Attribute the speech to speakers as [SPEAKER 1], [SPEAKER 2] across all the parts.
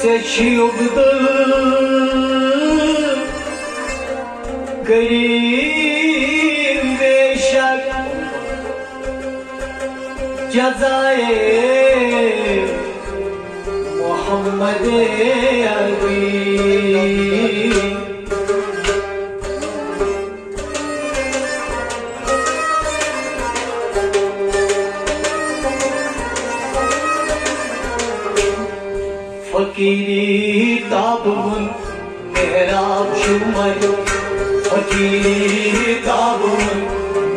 [SPEAKER 1] seçildi garip ve şak Cezayir Muhammed Ali Fakiri tabun mehrab shumay Fakiri tabun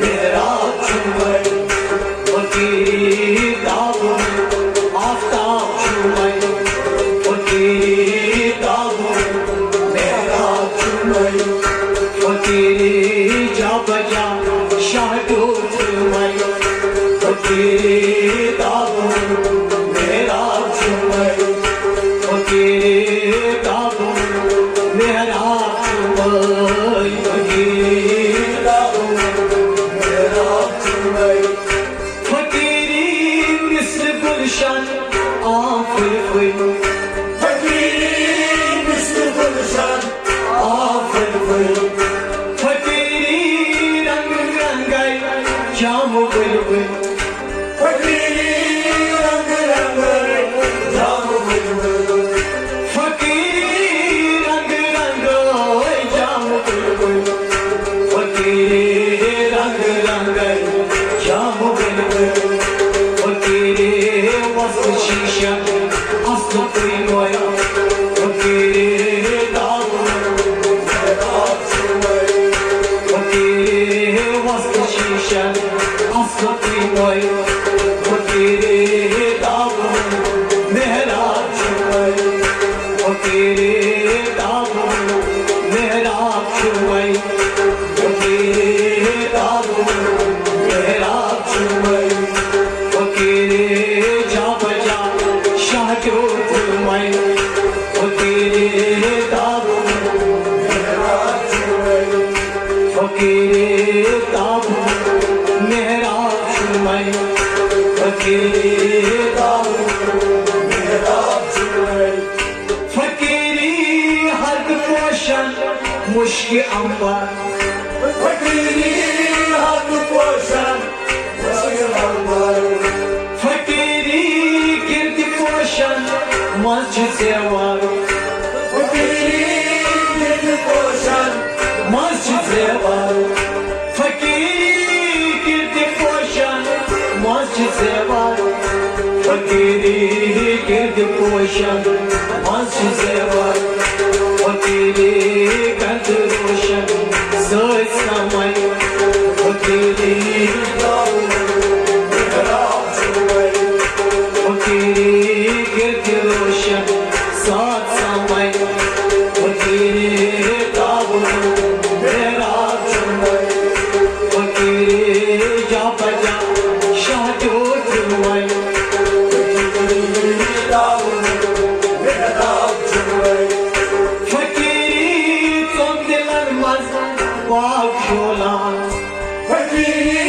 [SPEAKER 1] mehrab shumay Fakiri tabun aftab shumay Fakiri tabun mehrab shumay Fakiri jabaja shahdur shumay Fakiri tabun mehrab shumay Fakiri tabun mehrab shumay Fakiri tabun mehrab shumay Fakiri misli gulshan afil Fakiri misli gulshan afil Fakiri rang rangay jamu bulbul Fakiri rang rangay jamu bulbul Fakiri rang rangay jamu bulbul Fakiri rang rangay jamu bulbul Fakiri vasf shisha aslı kıymoya Fakiri tabun mehrab shumay Fakiri vasf shisha aslı kıymoya Fakiri tabun mehrab shumay Fakiri tabun mehrab shumay Fakiri tabun mehrab shumay Fakiri jabaja shahdur shumay Fakiri tabun mehrab shumay Fakiri tabun mehrab shumay Fakiri tabun mehrab shumay Fakiri hard poshan mushki ambar Fakiri hard poshan mushki ambar Fakiri girdi poshan masjid sevar Fakiri girdi poshan masjid sevar Fakiri girdi poshan masjid sevar Fakiri girdi poshan masjid sevar Fakiri kalbi roshan söz samay Fakiri tabun mehrab shumay Fakiri girdi roshan söz samay Fakiri tabun mehrab shumay Fakiri jabaja shahdur shumay Fakiri tabun mehrab shumay Fakiri tondelanmaz vak sholan Fakiri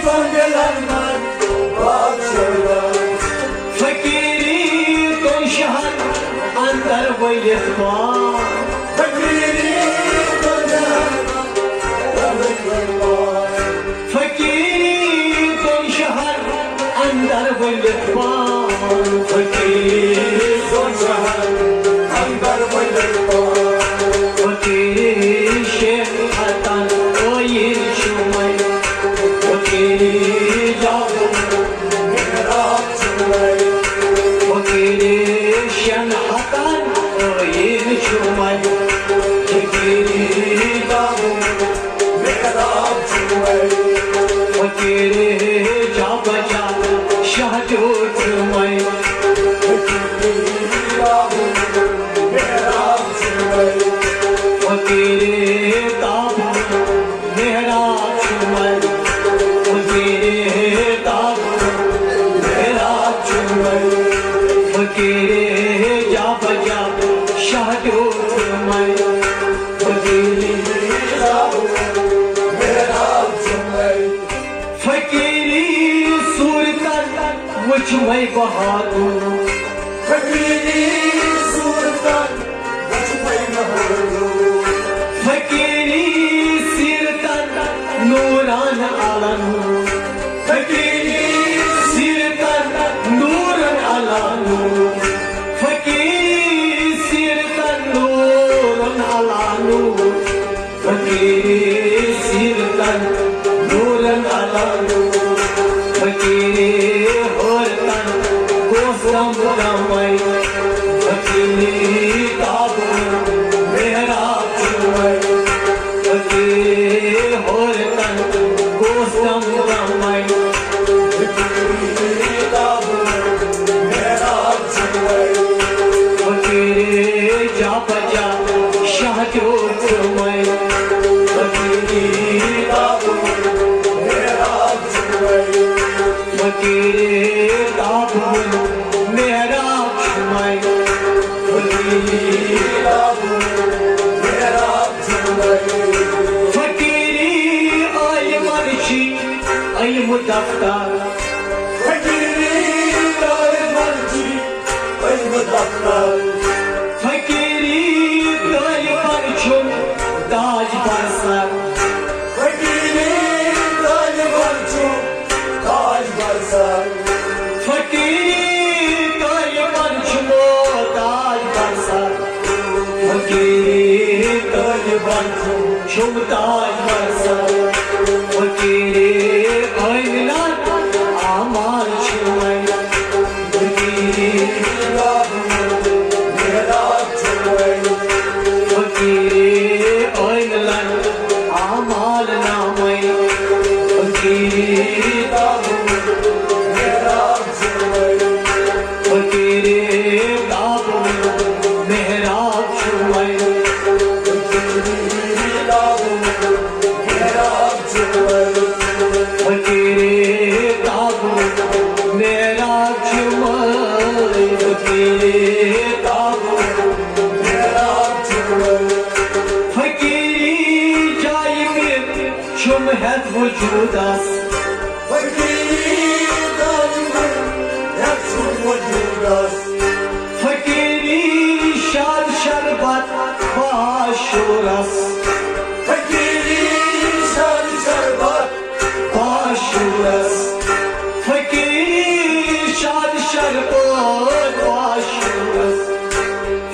[SPEAKER 1] tondelanmaz vak sholan Fakiri ton shahar andar vaykhwan Fakiri tondelanmaz vaykhwan Fakiri ton shahar andar vaykhwan Fakiri ton shahar andar vaykhwan Fakiri şehatan oyir shumay Fakiri tabun mehrab shumay Fakiri şehatan oyir shumay Fakiri tabun mehrab shumay Fakiri jabaja shahdur shumay Fakiri tabun mehrab shumay Fakiri tabun mehrab shumay Fakiri tabun mehrab shumay Fakiri jabaja shahdur shumay Fakiri tabun mehrab shumay Fakiri suratan vachmay bahadur Fakiri फकीरी सिरतन नूरन आलनू फकीरी सिरतन नूरन आलनू फकीरी सिरतन नूरन आलनू फकीरी सिरतन नूरन आलनू फकीरी होरतन कोसम गमई फकीरी ताबू मेरा चुमई फकीरी होरतन कोसम गमई फकीरी ताबू मेरा चुमई फकीरी जा बजा शाह जो चुमई फकीरी ताबू मेरा चुमई फकीरी ताबू मेरा चुमई फकीरी ताबू मेरा चुमई फकीरी आय मर्ची आय मुदफ्तर फकीरी आय मर्ची आय मुदफ्तर फकीरी आय मर्चुम ताज बरसर फकीरी आय मर्चुम ताज बरसर फकीरी आय मर्चुम ताज बरसर फकीरी आय मर्चुम ताज बरसर फकीरी आय मिलाद आमार चुमई फकीरी ताबू मेरा चुमई फकीरी आय मिलाद आमार नामई फकीरी ताबू मेरा चुमई फकीरी ताबू मेरा चुमई फकीरी ताबू मेरा चुमई फकीरी ताबू मेरा चुमई फकीरी ताबू मेरा चुमई फकीरी जाय में चुम है वजूदस फकीरी जाय में है चुम वजूदस फकीरी शाद शरबत बाशुरस फकीरी शाद शरबत बाशुरस फकीरी शाद शरबत बाशुरस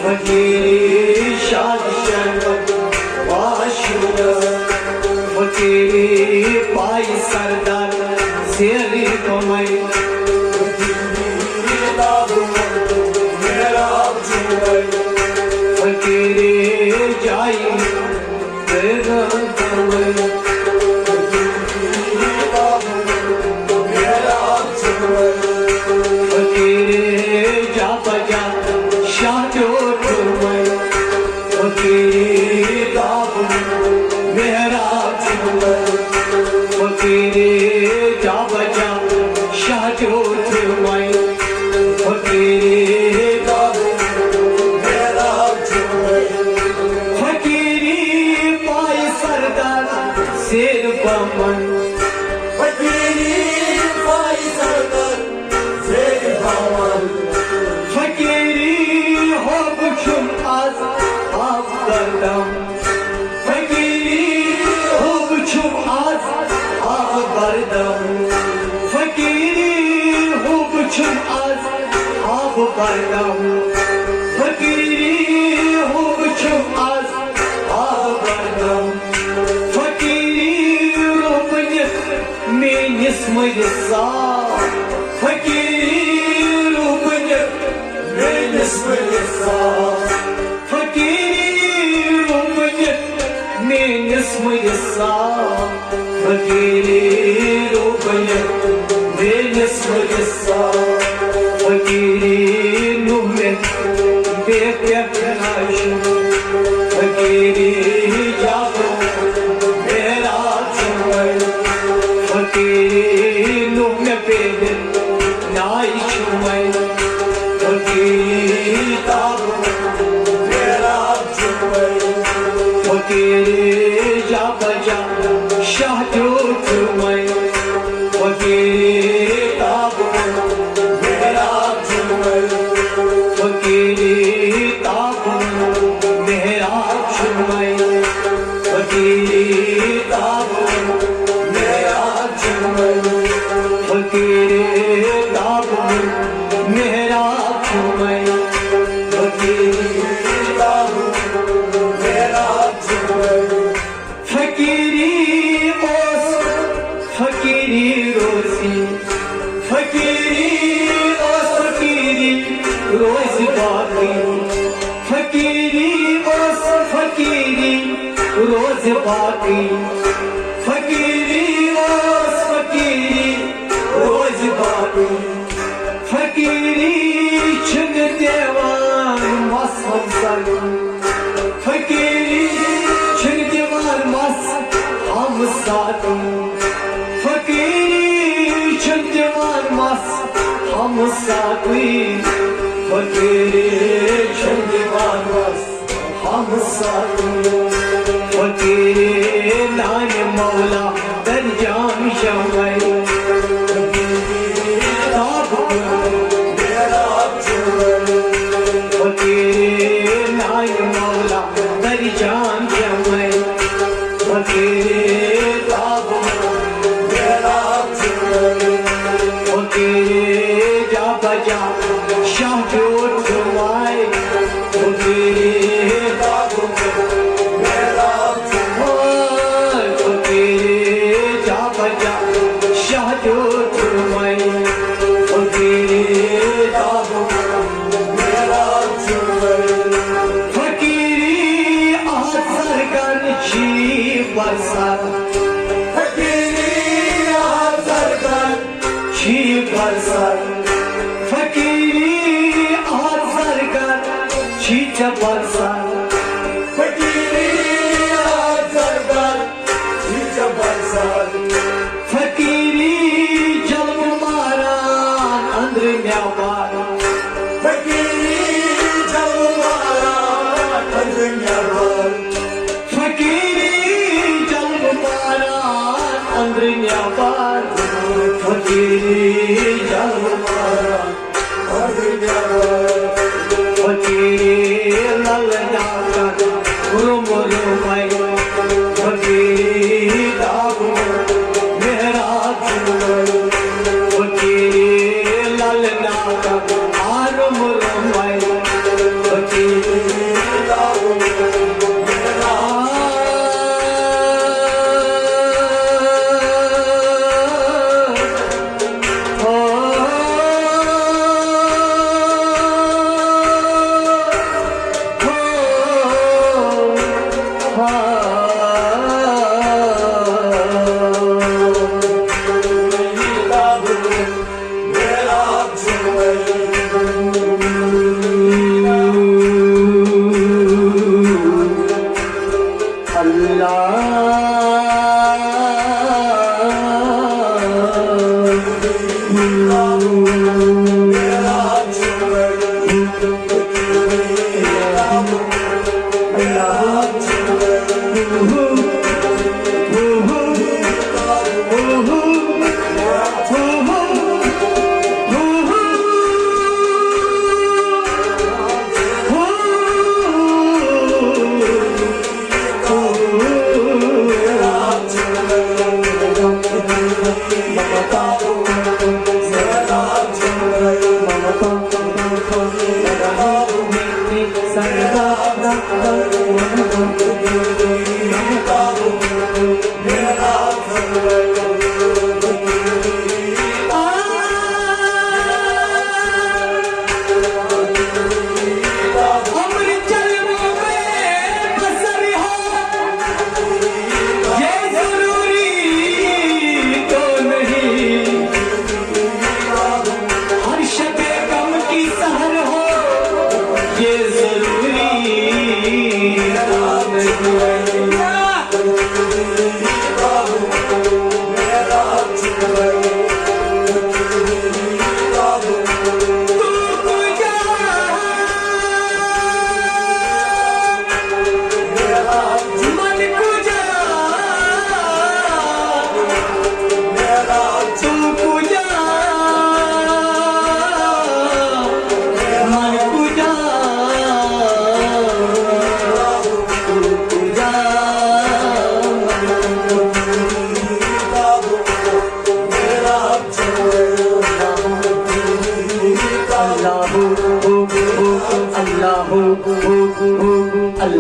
[SPEAKER 1] फकीरी शाद शरबत बाशुरस फकीरी पाई सरदार शेरी कमई फकीरी ताबू मेरा चुमई फकीरी जाई मेरा कमई फकीरी ताबू मेरा चुमई फकीरी जा बजा शाह जो चुमई फकीरी ताबू मेरा चुमई फकीरी जा बजा शाह जो चुमई फकीरी ताबू मेरा चुमई फकीरी पाई सरदार शेर बमन फकीरी पाई सरदार शेर बमन फकीरी हो बुझुम आज आप करदम फकीरी हो बुझुम आज आप बरदम फकीरी हो बुझुम आज आप बरदम फकीरी हो बुझुम आज आप बरदम फकीरी रूपनित मेनिस मलिसा फकीरी रूपनित मेनिस मलिसा फकीरी रूपनित मेनिस मलिसा फकीरी रूपनित मेनिस मलिसा फकीरी नुहमें बेप्यकनाश फकीरी जाबो मेरा चुमई फकीरी नुहमें बेद नाई चुमई फकीरी ताबो मेरा चुमई फकीरी जा बजा शाह जो चुमई फकीरी ताबो मेरा चुमई फकीरी ताबो मेहराब मैं फकीरी फकीरी ओस फकीरी रोजी फकीरी ओस फकीरी रोज बाकी फकीरी ओस फकीरी रोज बाकी फकीरी ओस फकीरी रोज बाकी फकीरी छन देवान मस हमसर फकीरी छन देवान मस हम साथ फकीरी छन देवान मस हम साथ फकीरी छन देवान मस हम साथ फकीरी नान मौला दरजाम शमय जान जमय फकीरे बाबू मेरा फकीरे जा बजा शाह जोत जमाए फकीरे बाबू मेरा फकीरे जा बजा शाह जोत जमाए फकीरे बाबू मेरा बरसात फकीरी आज़रगन छी बरसात फकीरी आज़रगन छी बरसात फकीरी आज़रगन छी बरसात फकीरी जल मारा अंदर म्यावार फकीरी जल मारा अंदर म्यावार अंद्रियाबार फकीरी जल मारा अंद्रियाबार फकीरी ललना कर रुम रुमाई फकीरी दाबू मेरा फकीरी ललना कर रुम रुमाई फकीरी दाबू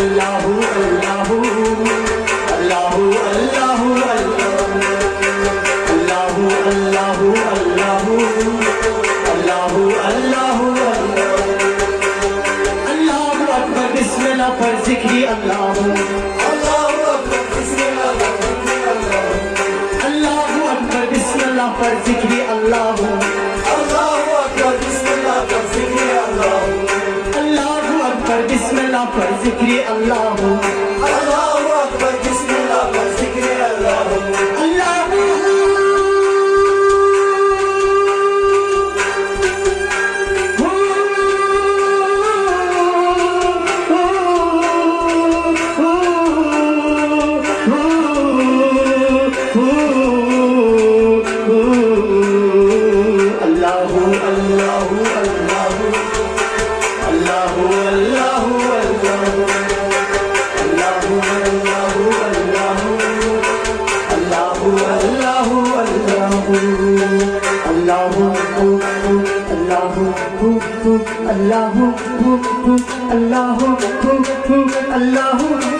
[SPEAKER 1] अल्लाहु अल्लाहु अल्लाहु अल्लाहु अल्लाहु अल्लाहु अल्लाहु अल्लाहु अल्लाहु अल्लाहु अकबर बिस्मिल्लाह पर जिक्री अल्लाहु अल्लाहु अकबर बिस्मिल्लाह पर जिक्री अल्लाहु अल्लाहु अकबर बिस्मिल्लाह पर जिक्री अल्लाहु अल्लाहु अकबर बिस्मिल्लाह पर जिक्री अल्लाहु अल्लाहु अकबर बिस्मिल्लाह पर जिक्री अल्लाहु Allahu